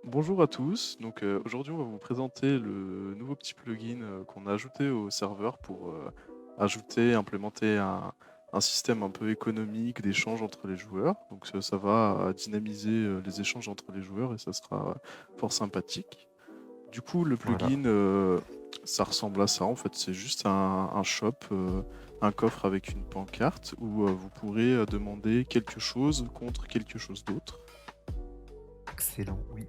Bonjour à tous. Aujourd'hui, on va vous présenter le nouveau petit plugin qu'on a ajouté au serveur pour ajouter, implémenter un système un peu économique d'échange entre les joueurs. Ça va dynamiser les échanges entre les joueurs et ça sera fort sympathique. Du coup, le Voilà, plugin, ça ressemble à ça. En fait, c'est juste un shop, un coffre avec une pancarte où vous pourrez demander quelque chose contre quelque chose d'autre. excellent, oui.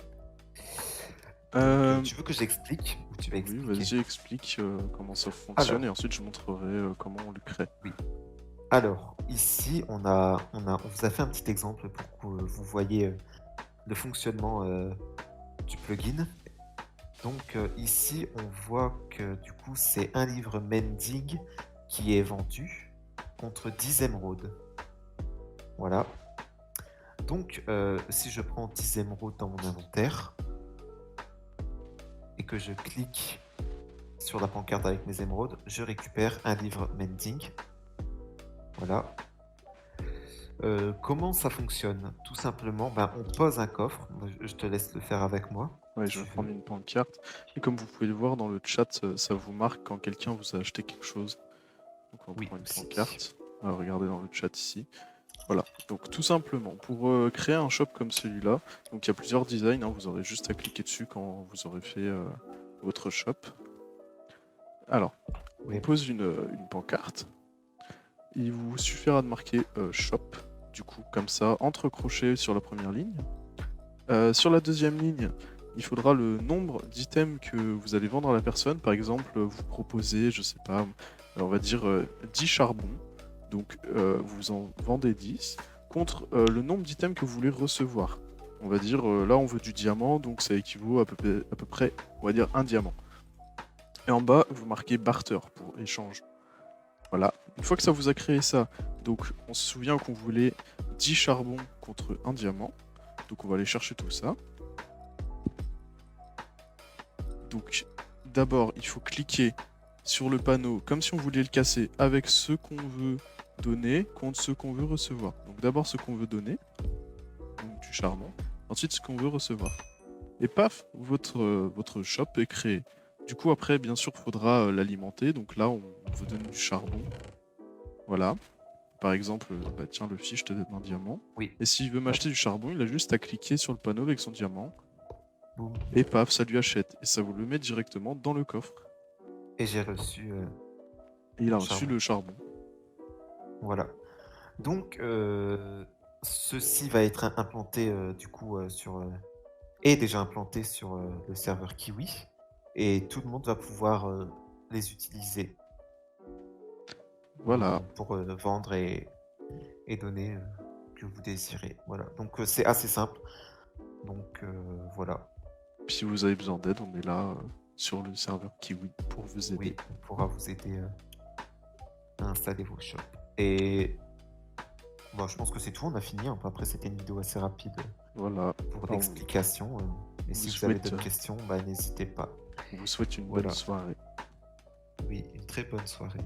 Donc, Euh, tu veux que j'explique ou tu vas Oui, expliquer? vas-y, explique comment ça fonctionne et Alors, ensuite je montrerai comment on le crée. oui. Alors, ici, on vous a fait un petit exemple pour que vous voyez le fonctionnement du plugin. Donc, ici, on voit que du coup, c'est un livre Mending qui est vendu contre 10 émeraudes. Voilà. Donc, si je prends 10 émeraudes dans mon inventaire et que je clique sur la pancarte avec mes émeraudes, je récupère un livre Mending. Voilà. Comment ça fonctionne? Tout simplement, ben, on pose un coffre. Moi, je te laisse le faire avec moi, Ouais, je si vais tu prendre veux. une pancarte. Et comme vous pouvez le voir dans le chat, ça vous marque quand quelqu'un vous a acheté quelque chose. Donc on Oui, prend une aussi. pancarte. Regardez dans le chat ici. Voilà. Donc tout simplement, pour créer un shop comme celui-là, donc il y a plusieurs designs, hein, vous aurez juste à cliquer dessus quand vous aurez fait votre shop. Alors, on Oui, pose une pancarte. Il vous suffira de marquer shop, du coup, comme ça, entre crochets sur la première ligne. Sur la deuxième ligne, il faudra le nombre d'items que vous allez vendre à la personne. Par exemple, vous proposez, je sais pas, on va dire 10 charbons. Donc vous en vendez 10 contre le nombre d'items que vous voulez recevoir. On va dire, là on veut du diamant, donc ça équivaut à peu près, on va dire, un diamant. Et en bas, vous marquez barter pour échange. Voilà. Une fois que ça vous a créé ça, donc on se souvient qu'on voulait 10 charbons contre un diamant. Donc on va aller chercher tout ça. Donc d'abord, il faut cliquer sur le panneau comme si on voulait le casser avec ce qu'on veut donner contre ce qu'on veut recevoir. Donc d'abord ce qu'on veut donner, donc du charbon, ensuite ce qu'on veut recevoir. Et paf, votre shop est créé. Du coup après, bien sûr, il faudra l'alimenter. Donc là, on vous donne du charbon. Voilà. Par exemple, bah tiens, le fiche te donne un diamant. oui. Et s'il veut Hop, m'acheter du charbon, il a juste à cliquer sur le panneau avec son diamant. boum. Et paf, ça lui achète. Et ça vous le met directement dans le coffre. Et j'ai reçu Et il a mon reçu charbon. le charbon. Voilà. Donc, ceci va être implanté du coup est déjà implanté sur le serveur Kiwi. Et tout le monde va pouvoir les utiliser Voilà. pour vendre et donner que vous désirez. Voilà. Donc, c'est assez simple. Donc, voilà. Puis si vous avez besoin d'aide, on est là sur le serveur Kiwi pour vous aider. Oui, on pourra vous aider à installer vos shops. Et bon, je pense que c'est tout, on a fini, hein. Après, c'était une vidéo assez rapide Voilà. pour Bah, l'explication. Et on vous si vous avez souhaite, d'autres questions, bah, n'hésitez pas. on vous souhaite une bonne Voilà. soirée. Oui, une très bonne soirée.